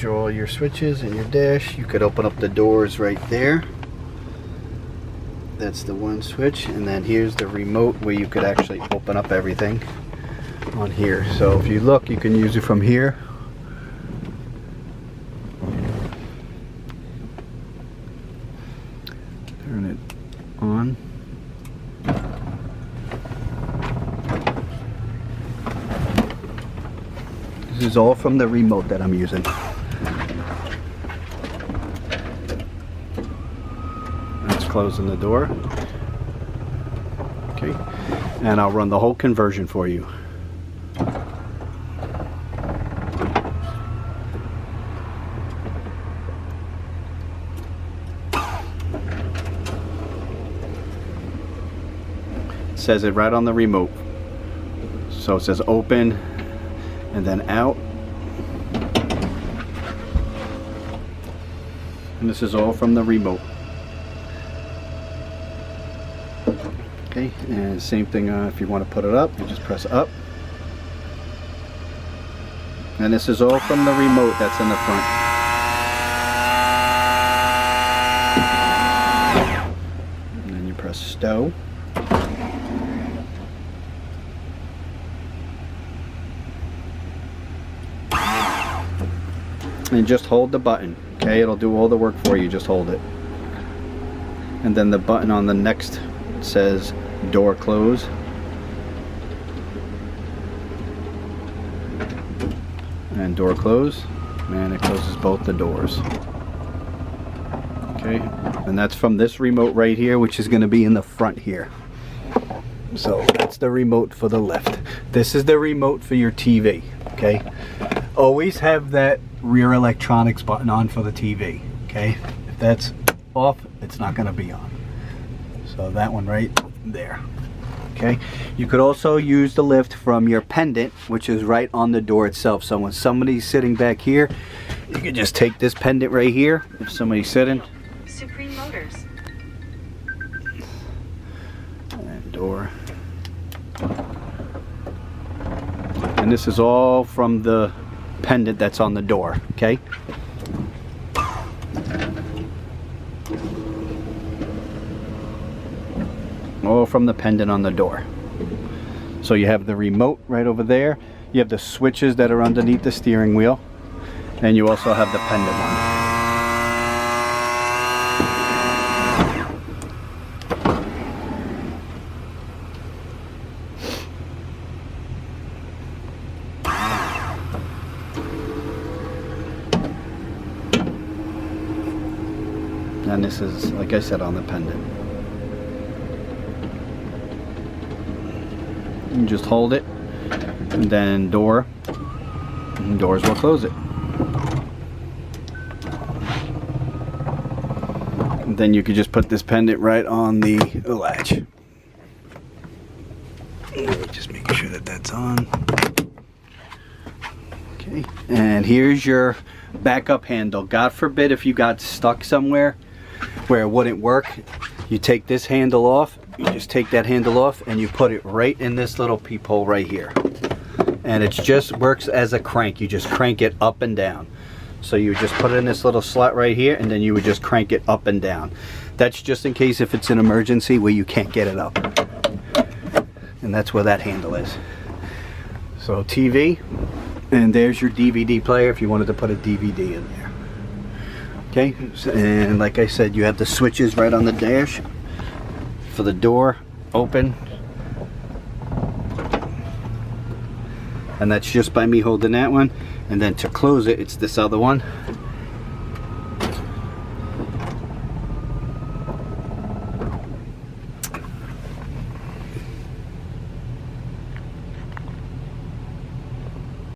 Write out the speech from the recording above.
There's all your switches and your dash. You could open up the doors right there. That's the one switch, and then here's the remote where you could actually open up everything on here. So if you look, you can use it from here. Turn it on. This is all from the remote that I'm using. That's closing the door. Okay, and I'll run the whole conversion for you. It says it right on the remote. So it says open and then out. And this is all from the remote. Okay, and same thing if you want to put it up, you just press up. And this is all from the remote that's in the front. And then you press stow. And just hold the button, okay? It'll do all the work for you, just hold it. And then the button on the next says door close. And door close, and it closes both the doors. Okay, and that's from this remote right here, which is going to be in the front here. So that's the remote for the lift. This is the remote for your TV, okay? Always have that rear electronics button on for the TV, okay? If that's off, it's not going to be on. So that one right there, okay? You could also use the lift from your pendant, which is right on the door itself. So when somebody's sitting back here, you can just take this pendant right here. If somebody's sitting, Supreme Motors. And door. And this is all from the pendant that's on the door, okay? All from the pendant on the door. So you have the remote right over there, you have the switches that are underneath the steering wheel, and you also have the pendant one. And this is, like I said, on the pendant. You just hold it, and then door, and doors will close it. And then you could just put this pendant right on the latch. Just making sure that that's on. Okay, and here's your backup handle. God forbid if you got stuck somewhere where it wouldn't work, you take this handle off, you just take that handle off and you put it right in this little peephole right here, and it just works as a crank. You just crank it up and down. So you just put it in this little slot right here, and then you would just crank it up and down. That's just in case if it's an emergency where you can't get it up, and that's where that handle is. So TV, and there's your DVD player if you wanted to put a DVD in there. Okay, and like I said, you have the switches right on the dash for the door, open, and that's just by me holding that one. And then to close it, it's this other one.